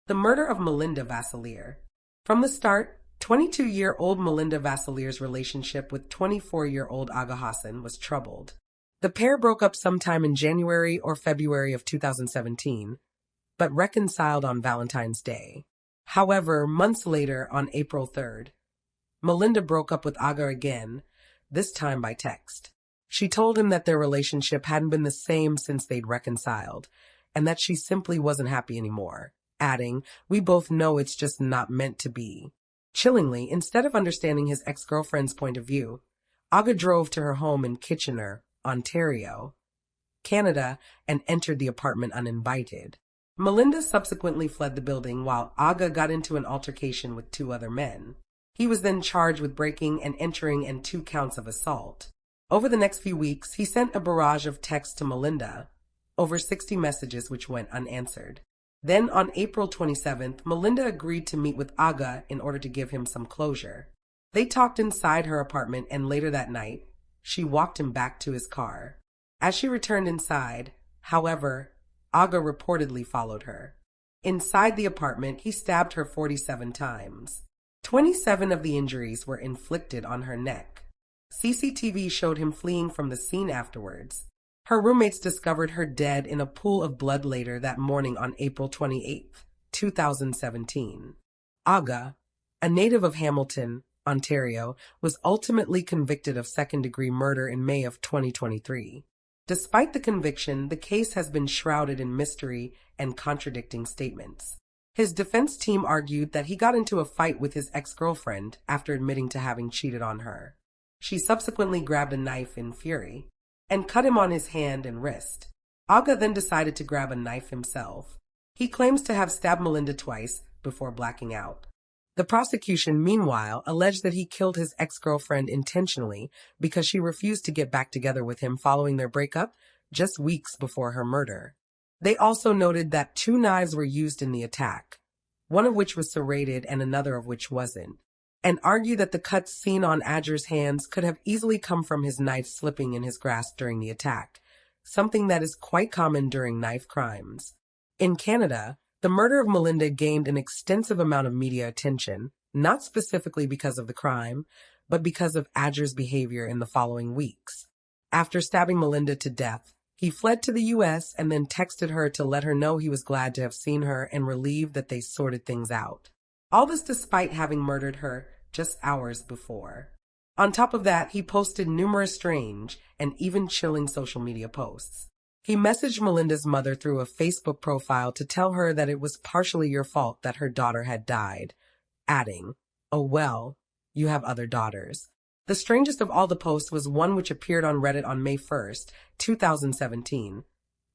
The murder of Melinda Vasilier. From the start, 22-year-old Melinda Vasilier's relationship with 24-year-old Aga Hassan was troubled. The pair broke up sometime in January or February of 2017, but reconciled on Valentine's Day. However, months later, on April 3rd, Melinda broke up with Aga again, this time by text. She told him that their relationship hadn't been the same since they'd reconciled, and that she simply wasn't happy anymore, adding, "We both know it's just not meant to be." Chillingly, instead of understanding his ex-girlfriend's point of view, Aga drove to her home in Kitchener, Ontario, Canada, and entered the apartment uninvited. Melinda subsequently fled the building while Aga got into an altercation with two other men. He was then charged with breaking and entering and 2 counts of assault. Over the next few weeks, he sent a barrage of texts to Melinda, over 60 messages which went unanswered. Then on April 27th, Melinda agreed to meet with Aga in order to give him some closure. They talked inside her apartment, and later that night, she walked him back to his car. As she returned inside, however, Aga reportedly followed her. Inside the apartment, he stabbed her 47 times. 27 of the injuries were inflicted on her neck. CCTV showed him fleeing from the scene afterwards. Her roommates discovered her dead in a pool of blood later that morning on April 28, 2017. Aga, a native of Hamilton, Ontario, was ultimately convicted of second-degree murder in May of 2023. Despite the conviction, the case has been shrouded in mystery and contradicting statements. His defense team argued that he got into a fight with his ex-girlfriend after admitting to having cheated on her. She subsequently grabbed a knife in fury and cut him on his hand and wrist. Aga then decided to grab a knife himself. He claims to have stabbed Melinda twice before blacking out. The prosecution, meanwhile, alleged that he killed his ex-girlfriend intentionally because she refused to get back together with him following their breakup just weeks before her murder. They also noted that 2 knives were used in the attack, one of which was serrated and another of which wasn't, and argued that the cuts seen on Ager's hands could have easily come from his knife slipping in his grasp during the attack, something that is quite common during knife crimes. In Canada, the murder of Melinda gained an extensive amount of media attention, not specifically because of the crime, but because of Ager's behavior in the following weeks. After stabbing Melinda to death, he fled to the U.S. and then texted her to let her know he was glad to have seen her and relieved that they sorted things out. All this despite having murdered her just hours before. On top of that, he posted numerous strange and even chilling social media posts. He messaged Melinda's mother through a Facebook profile to tell her that it was partially your fault that her daughter had died, adding, "Oh well, you have other daughters." The strangest of all the posts was one which appeared on Reddit on May 1st, 2017,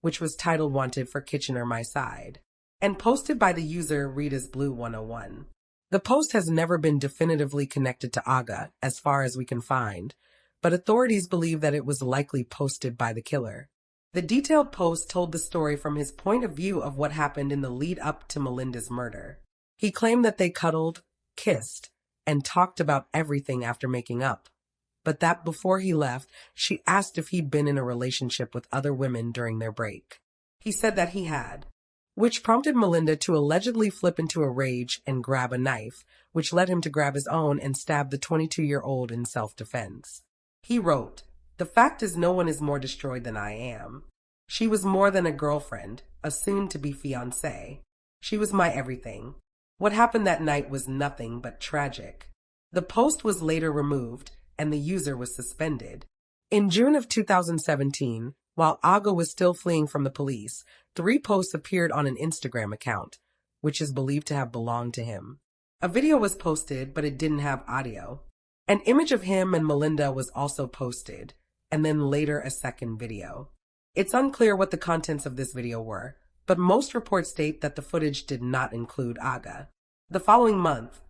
which was titled "Wanted for Kitchener My Side," and posted by the user Rita'sBlue101. The post has never been definitively connected to Aga, as far as we can find, but authorities believe that it was likely posted by the killer. The detailed post told the story from his point of view of what happened in the lead up to Melinda's murder. He claimed that they cuddled, kissed, and talked about everything after making up, but that before he left, she asked if he'd been in a relationship with other women during their break. He said that he had, which prompted Melinda to allegedly flip into a rage and grab a knife, which led him to grab his own and stab the 22-year-old in self-defense. He wrote, "The fact is no one is more destroyed than I am. She was more than a girlfriend, a soon-to-be fiancée. She was my everything. What happened that night was nothing but tragic." The post was later removed, and the user was suspended. In June of 2017, while Aga was still fleeing from the police, 3 posts appeared on an Instagram account, which is believed to have belonged to him. A video was posted, but it didn't have audio. An image of him and Melinda was also posted, and then later a second video. It's unclear what the contents of this video were, but most reports state that the footage did not include Aga. The following month,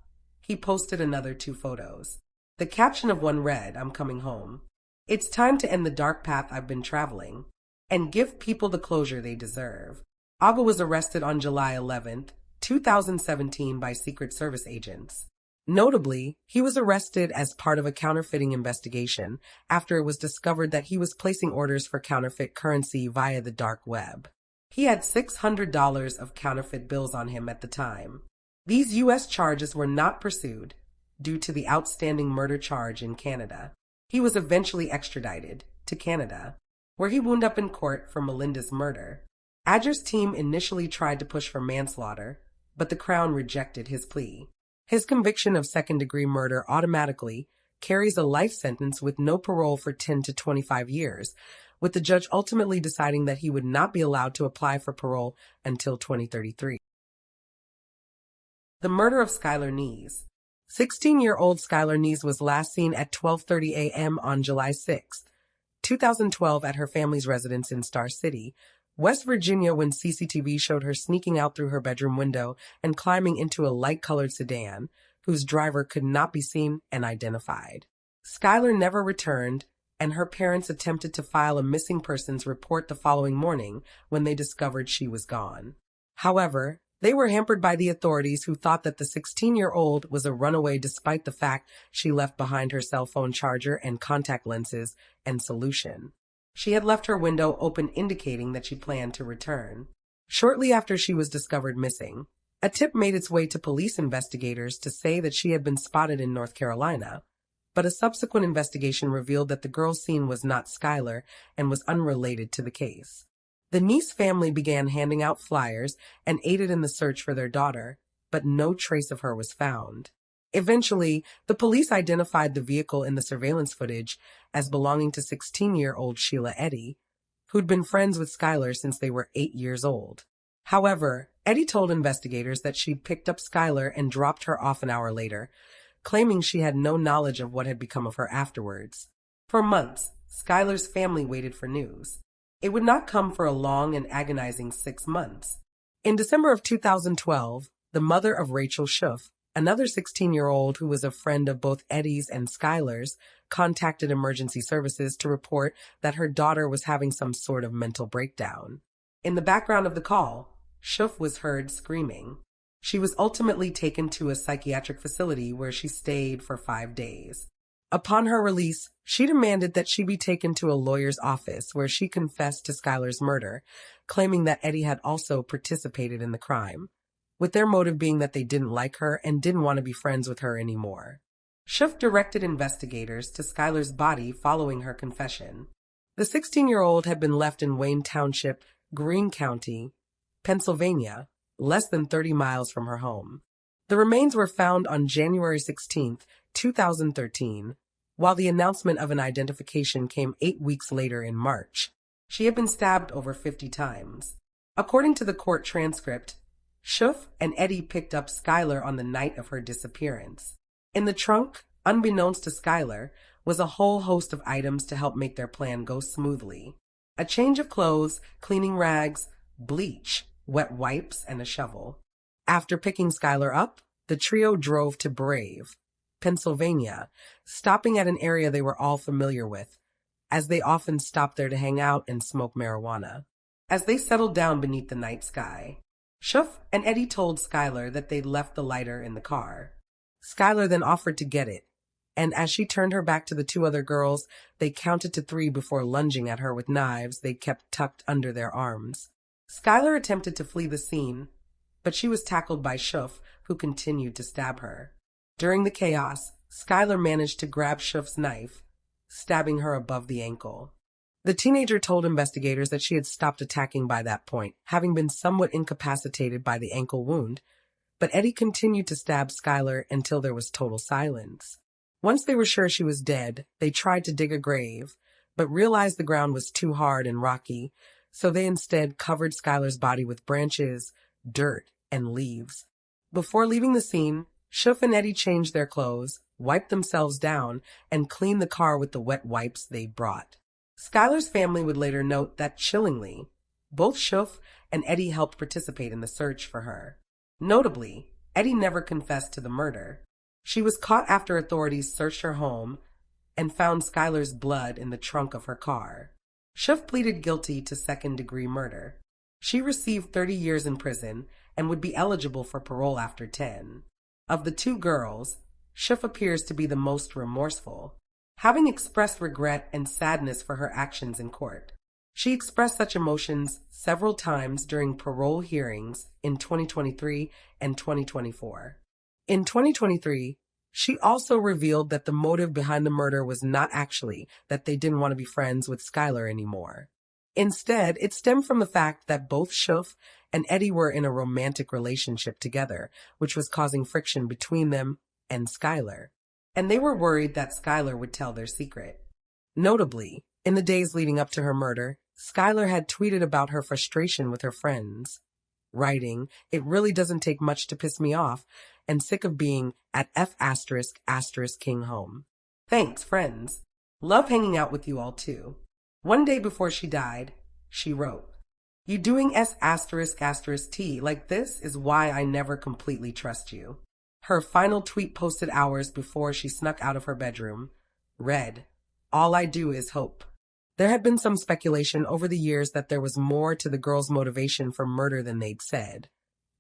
he posted another 2 photos. The caption of one read, "I'm coming home. It's time to end the dark path I've been traveling and give people the closure they deserve." Aga was arrested on July 11th, 2017 by Secret Service agents. Notably, he was arrested as part of a counterfeiting investigation after it was discovered that he was placing orders for counterfeit currency via the dark web. He had $600 of counterfeit bills on him at the time. These U.S. charges were not pursued due to the outstanding murder charge in Canada. He was eventually extradited to Canada, where he wound up in court for Melinda's murder. Adger's team initially tried to push for manslaughter, but the Crown rejected his plea. His conviction of second-degree murder automatically carries a life sentence with no parole for 10 to 25 years, with the judge ultimately deciding that he would not be allowed to apply for parole until 2033. The murder of Skylar Nees. 16-year-old Skylar Nees was last seen at 12:30 a.m. on July 6, 2012 at her family's residence in Star City, West Virginia, when CCTV showed her sneaking out through her bedroom window and climbing into a light-colored sedan, whose driver could not be seen and identified. Skylar never returned, and her parents attempted to file a missing persons report the following morning when they discovered she was gone. However, they were hampered by the authorities, who thought that the 16-year-old was a runaway despite the fact she left behind her cell phone charger and contact lenses and solution. She had left her window open, indicating that she planned to return. Shortly after she was discovered missing, a tip made its way to police investigators to say that she had been spotted in North Carolina, but a subsequent investigation revealed that the girl seen was not Skylar and was unrelated to the case. The Nees family began handing out flyers and aided in the search for their daughter, but no trace of her was found. Eventually, the police identified the vehicle in the surveillance footage as belonging to 16-year-old Sheila Eddy, who'd been friends with Skylar since they were 8 years old. However, Eddy told investigators that she'd picked up Skylar and dropped her off an hour later, claiming she had no knowledge of what had become of her afterwards. For months, Skylar's family waited for news. It would not come for a long and agonizing 6 months. In December of 2012, the mother of Rachel Schuff, another 16-year-old who was a friend of both Eddy's and Skylar's, contacted emergency services to report that her daughter was having some sort of mental breakdown. In the background of the call, Schuff was heard screaming. She was ultimately taken to a psychiatric facility where she stayed for 5 days. Upon her release, she demanded that she be taken to a lawyer's office where she confessed to Skylar's murder, claiming that Eddy had also participated in the crime, with their motive being that they didn't like her and didn't want to be friends with her anymore. Schuff directed investigators to Skylar's body following her confession. The 16-year-old had been left in Wayne Township, Greene County, Pennsylvania, less than 30 miles from her home. The remains were found on January 16, 2013, while the announcement of an identification came 8 weeks later in March. She had been stabbed over 50 times. According to the court transcript, Schuff and Eddy picked up Skylar on the night of her disappearance. In the trunk, unbeknownst to Skylar, was a whole host of items to help make their plan go smoothly. A change of clothes, cleaning rags, bleach, wet wipes, and a shovel. After picking Skylar up, the trio drove to Brave, Pennsylvania, stopping at an area they were all familiar with, as they often stopped there to hang out and smoke marijuana. As they settled down beneath the night sky, Schuff and Eddy told Skylar that they'd left the lighter in the car. Skylar then offered to get it, and as she turned her back to the 2 other girls, they counted to 3 before lunging at her with knives they kept tucked under their arms. Skylar attempted to flee the scene, but she was tackled by Schuff, who continued to stab her. During the chaos, Skylar managed to grab Schuff's knife, stabbing her above the ankle. The teenager told investigators that she had stopped attacking by that point, having been somewhat incapacitated by the ankle wound, but Eddy continued to stab Skylar until there was total silence. Once they were sure she was dead, they tried to dig a grave, but realized the ground was too hard and rocky, so they instead covered Skylar's body with branches, dirt, and leaves. Before leaving the scene, Schuff and Eddy changed their clothes, wiped themselves down, and cleaned the car with the wet wipes they brought. Skylar's family would later note that, chillingly, both Schuff and Eddy helped participate in the search for her. Notably, Eddy never confessed to the murder. She was caught after authorities searched her home and found Skylar's blood in the trunk of her car. Schuff pleaded guilty to second-degree murder. She received 30 years in prison and would be eligible for parole after 10. Of the 2 girls, Schuff appears to be the most remorseful, having expressed regret and sadness for her actions in court. She expressed such emotions several times during parole hearings in 2023 and 2024. In 2023, she also revealed that the motive behind the murder was not actually that they didn't want to be friends with Skylar anymore. Instead, it stemmed from the fact that both Shuf and Eddie were in a romantic relationship together, which was causing friction between them and Skylar. And they were worried that Skylar would tell their secret. Notably, in the days leading up to her murder, Skylar had tweeted about her frustration with her friends, writing, "It really doesn't take much to piss me off, and sick of being at F***King home. Thanks, friends. Love hanging out with you all too." One day before she died, she wrote, "You doing S***T like this is why I never completely trust you." Her final tweet, posted hours before she snuck out of her bedroom, read, "All I do is hope." There had been some speculation over the years that there was more to the girls' motivation for murder than they'd said,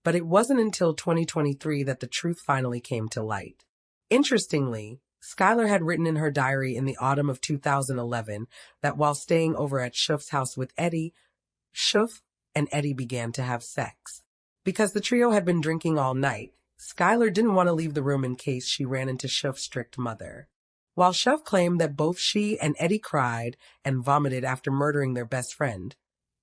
but it wasn't until 2023 that the truth finally came to light. Interestingly, Skylar had written in her diary in the autumn of 2011 that while staying over at Shuf's house with Eddie, Shuf and Eddie began to have sex. Because the trio had been drinking all night, Skylar didn't want to leave the room in case she ran into Shuf's strict mother. While Shuf claimed that both she and Eddie cried and vomited after murdering their best friend,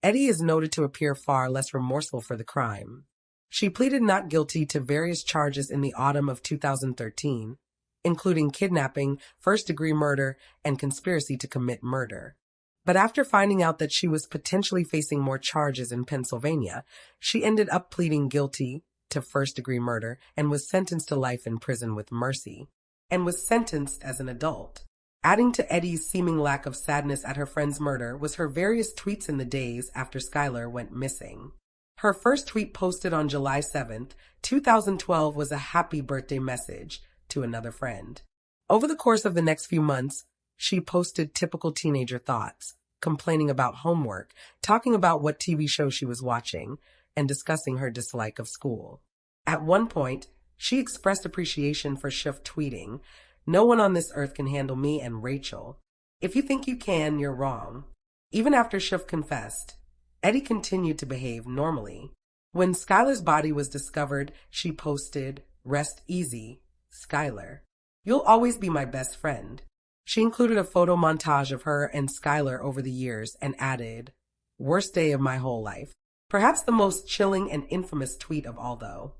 Eddie is noted to appear far less remorseful for the crime. She pleaded not guilty to various charges in the autumn of 2013, including kidnapping, first-degree murder, and conspiracy to commit murder. But after finding out that she was potentially facing more charges in Pennsylvania, she ended up pleading guilty to first-degree murder and was sentenced to life in prison with mercy, and was sentenced as an adult. Adding to Eddie's seeming lack of sadness at her friend's murder was her various tweets in the days after Skylar went missing. Her first tweet, posted on July 7th, 2012, was a happy birthday message to another friend. Over the course of the next few months, she posted typical teenager thoughts, complaining about homework, talking about what TV show she was watching, and discussing her dislike of school. At one point, she expressed appreciation for Shuf, tweeting, "No one on this earth can handle me and Rachel. If you think you can, you're wrong." Even after Shuf confessed, Eddie continued to behave normally. When Skylar's body was discovered, she posted, "Rest easy, Skylar. You'll always be my best friend." She included a photo montage of her and Skylar over the years and added, "Worst day of my whole life." Perhaps the most chilling and infamous tweet of all, though,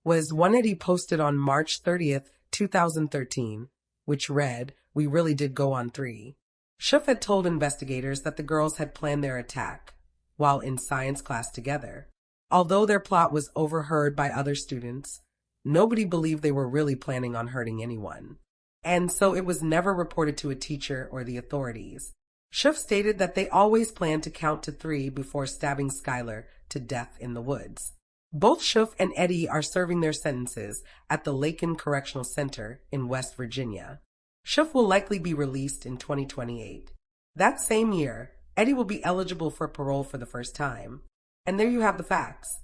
was one Eddie posted on March 30th, 2013, which read, "We really did go on 3. Shuf had told investigators that the girls had planned their attack while in science class together. Although their plot was overheard by other students, nobody believed they were really planning on hurting anyone. And so it was never reported to a teacher or the authorities. Shuf stated that they always planned to count to 3 before stabbing Skylar to death in the woods. Both Shuf and Eddie are serving their sentences at the Lakin Correctional Center in West Virginia. Shuf will likely be released in 2028. That same year, Eddie will be eligible for parole for the first time. And there you have the facts.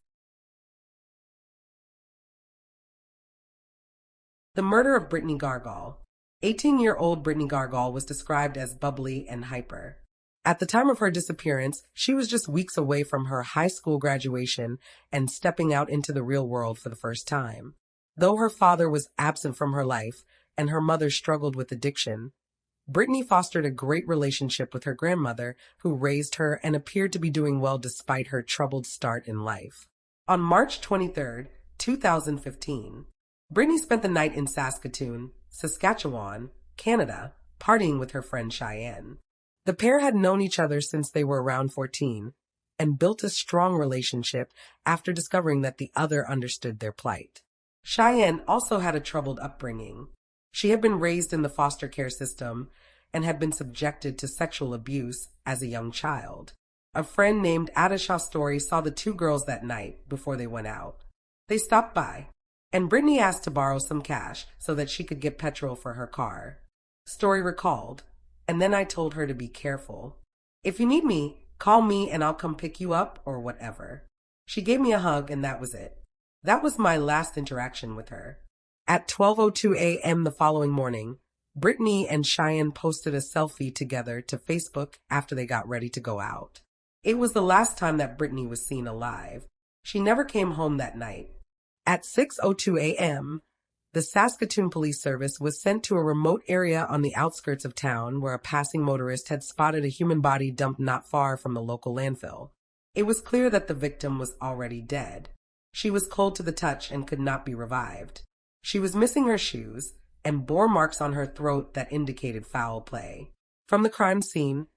The murder of Brittany Gargal. 18-year-old Brittany Gargal was described as bubbly and hyper. At the time of her disappearance, she was just weeks away from her high school graduation and stepping out into the real world for the first time. Though her father was absent from her life and her mother struggled with addiction, Brittany fostered a great relationship with her grandmother, who raised her and appeared to be doing well despite her troubled start in life. On March 23, 2015, Brittany spent the night in Saskatoon, Saskatchewan, Canada, partying with her friend Cheyenne. The pair had known each other since they were around 14 and built a strong relationship after discovering that the other understood their plight. Cheyenne also had a troubled upbringing. She had been raised in the foster care system and had been subjected to sexual abuse as a young child. A friend named Adisha Story saw the two girls that night before they went out. They stopped by, and Brittany asked to borrow some cash so that she could get petrol for her car. Story recalled, "And then I told her to be careful. If you need me, call me and I'll come pick you up or whatever." She gave me a hug and that was it. That was my last interaction with her. At 12:02 a.m. the following morning, Brittany and Cheyenne posted a selfie together to Facebook after they got ready to go out. It was the last time that Brittany was seen alive. She never came home that night. At 6:02 a.m., the Saskatoon Police Service was sent to a remote area on the outskirts of town where a passing motorist had spotted a human body dumped not far from the local landfill. It was clear that the victim was already dead. She was cold to the touch and could not be revived. She was missing her shoes and bore marks on her throat that indicated foul play. From the crime scene,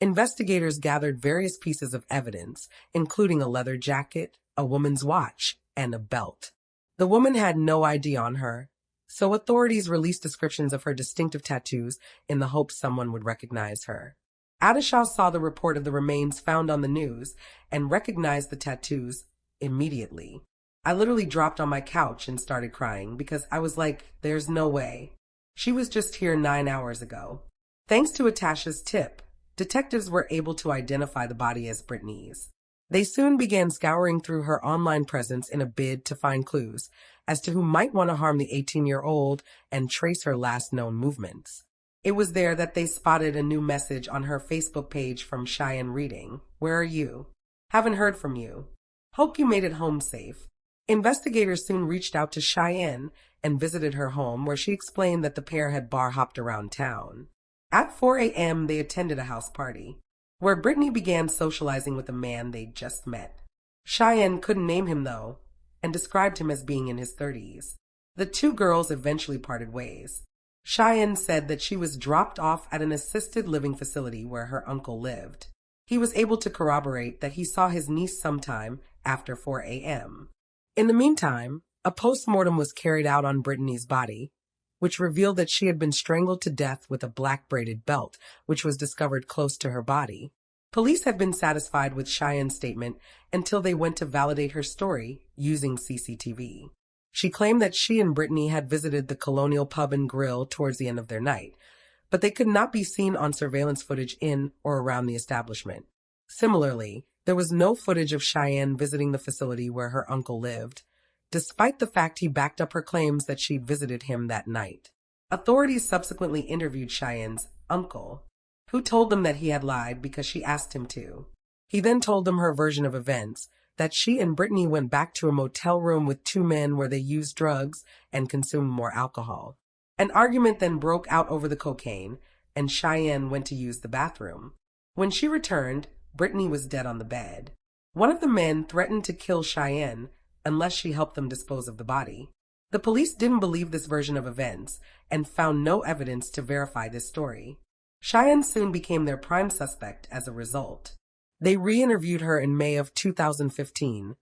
investigators gathered various pieces of evidence, including a leather jacket, a woman's watch, and a belt. The woman had no ID on her, so authorities released descriptions of her distinctive tattoos in the hope someone would recognize her. Adishaw saw the report of the remains found on the news and recognized the tattoos immediately. I literally dropped on my couch and started crying because I was like, there's no way. She was just here 9 hours ago. Thanks to Atasha's tip, detectives were able to identify the body as Brittany's. They soon began scouring through her online presence in a bid to find clues as to who might want to harm the 18-year-old and trace her last known movements. It was there that they spotted a new message on her Facebook page from Cheyenne reading, "Where are you? Haven't heard from you. Hope you made it home safe." Investigators soon reached out to Cheyenne and visited her home, where she explained that the pair had bar-hopped around town. At 4 a.m., they attended a house party, where Brittany began socializing with a man they'd just met. Cheyenne couldn't name him, though, and described him as being in his 30s. The two girls eventually parted ways. Cheyenne said that she was dropped off at an assisted living facility where her uncle lived. He was able to corroborate that he saw his niece sometime after 4 a.m. In the meantime, a post-mortem was carried out on Brittany's body, which revealed that she had been strangled to death with a black braided belt, which was discovered close to her body. Police had been satisfied with Cheyenne's statement until they went to validate her story using CCTV. She claimed that she and Brittany had visited the Colonial Pub and Grill towards the end of their night, but they could not be seen on surveillance footage in or around the establishment. Similarly, there was no footage of Cheyenne visiting the facility where her uncle lived, despite the fact he backed up her claims that she'd visited him that night. Authorities subsequently interviewed Cheyenne's uncle, who told them that he had lied because she asked him to. He then told them her version of events, that she and Brittany went back to a motel room with two men where they used drugs and consumed more alcohol. An argument then broke out over the cocaine, and Cheyenne went to use the bathroom. When she returned, Brittany was dead on the bed. One of the men threatened to kill Cheyenne unless she helped them dispose of the body. The police didn't believe this version of events and found no evidence to verify this story. Cheyenne soon became their prime suspect as a result. They re-interviewed her in May of 2015,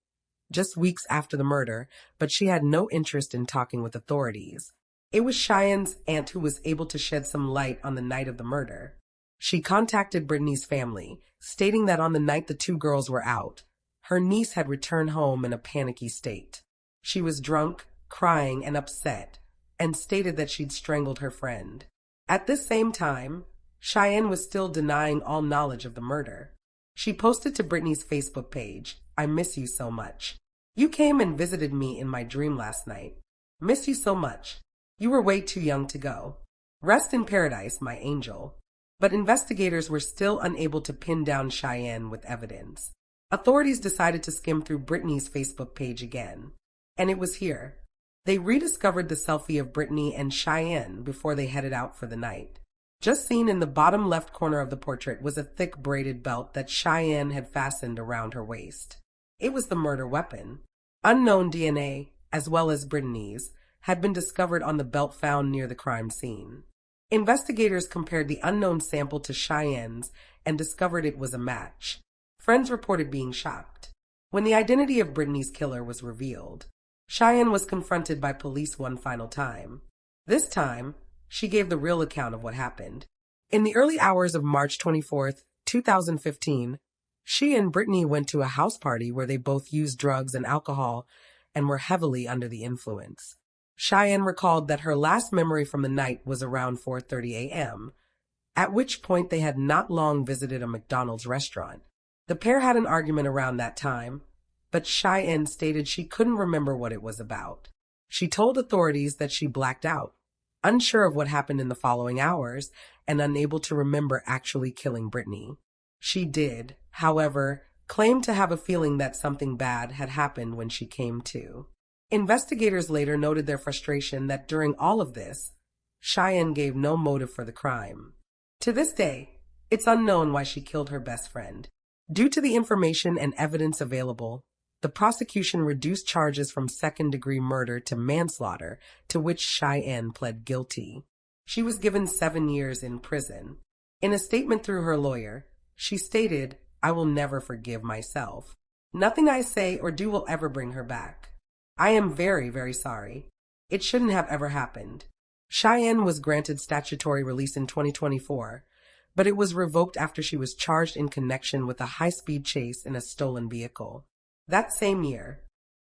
just weeks after the murder, but she had no interest in talking with authorities. It was Cheyenne's aunt who was able to shed some light on the night of the murder. She contacted Brittany's family, stating that on the night the two girls were out, her niece had returned home in a panicky state. She was drunk, crying, and upset, and stated that she'd strangled her friend. At this same time, Cheyenne was still denying all knowledge of the murder. She posted to Brittany's Facebook page, "I miss you so much. You came and visited me in my dream last night. Miss you so much. You were way too young to go. Rest in paradise, my angel." But investigators were still unable to pin down Cheyenne with evidence. Authorities decided to skim through Brittany's Facebook page again, and it was here. They rediscovered the selfie of Brittany and Cheyenne before they headed out for the night. Just seen in the bottom left corner of the portrait was a thick braided belt that Cheyenne had fastened around her waist. It was the murder weapon. Unknown DNA, as well as Brittany's, had been discovered on the belt found near the crime scene. Investigators compared the unknown sample to Cheyenne's and discovered it was a match. Friends reported being shocked. When the identity of Brittany's killer was revealed, Cheyenne was confronted by police one final time. This time, she gave the real account of what happened. In the early hours of March 24th, 2015, she and Brittany went to a house party where they both used drugs and alcohol and were heavily under the influence. Cheyenne recalled that her last memory from the night was around 4:30 a.m., at which point they had not long visited a McDonald's restaurant. The pair had an argument around that time, but Cheyenne stated she couldn't remember what it was about. She told authorities that she blacked out, unsure of what happened in the following hours and unable to remember actually killing Brittany. She did, however, claimed to have a feeling that something bad had happened when she came to. Investigators later noted their frustration that during all of this, Cheyenne gave no motive for the crime. To this day, it's unknown why she killed her best friend. Due to the information and evidence available, the prosecution reduced charges from second-degree murder to manslaughter, to which Cheyenne pled guilty. She was given 7 years in prison. In a statement through her lawyer, she stated, "I will never forgive myself. Nothing I say or do will ever bring her back. I am very, very sorry. It shouldn't have ever happened." Cheyenne was granted statutory release in 2024, but it was revoked after she was charged in connection with a high-speed chase in a stolen vehicle. That same year,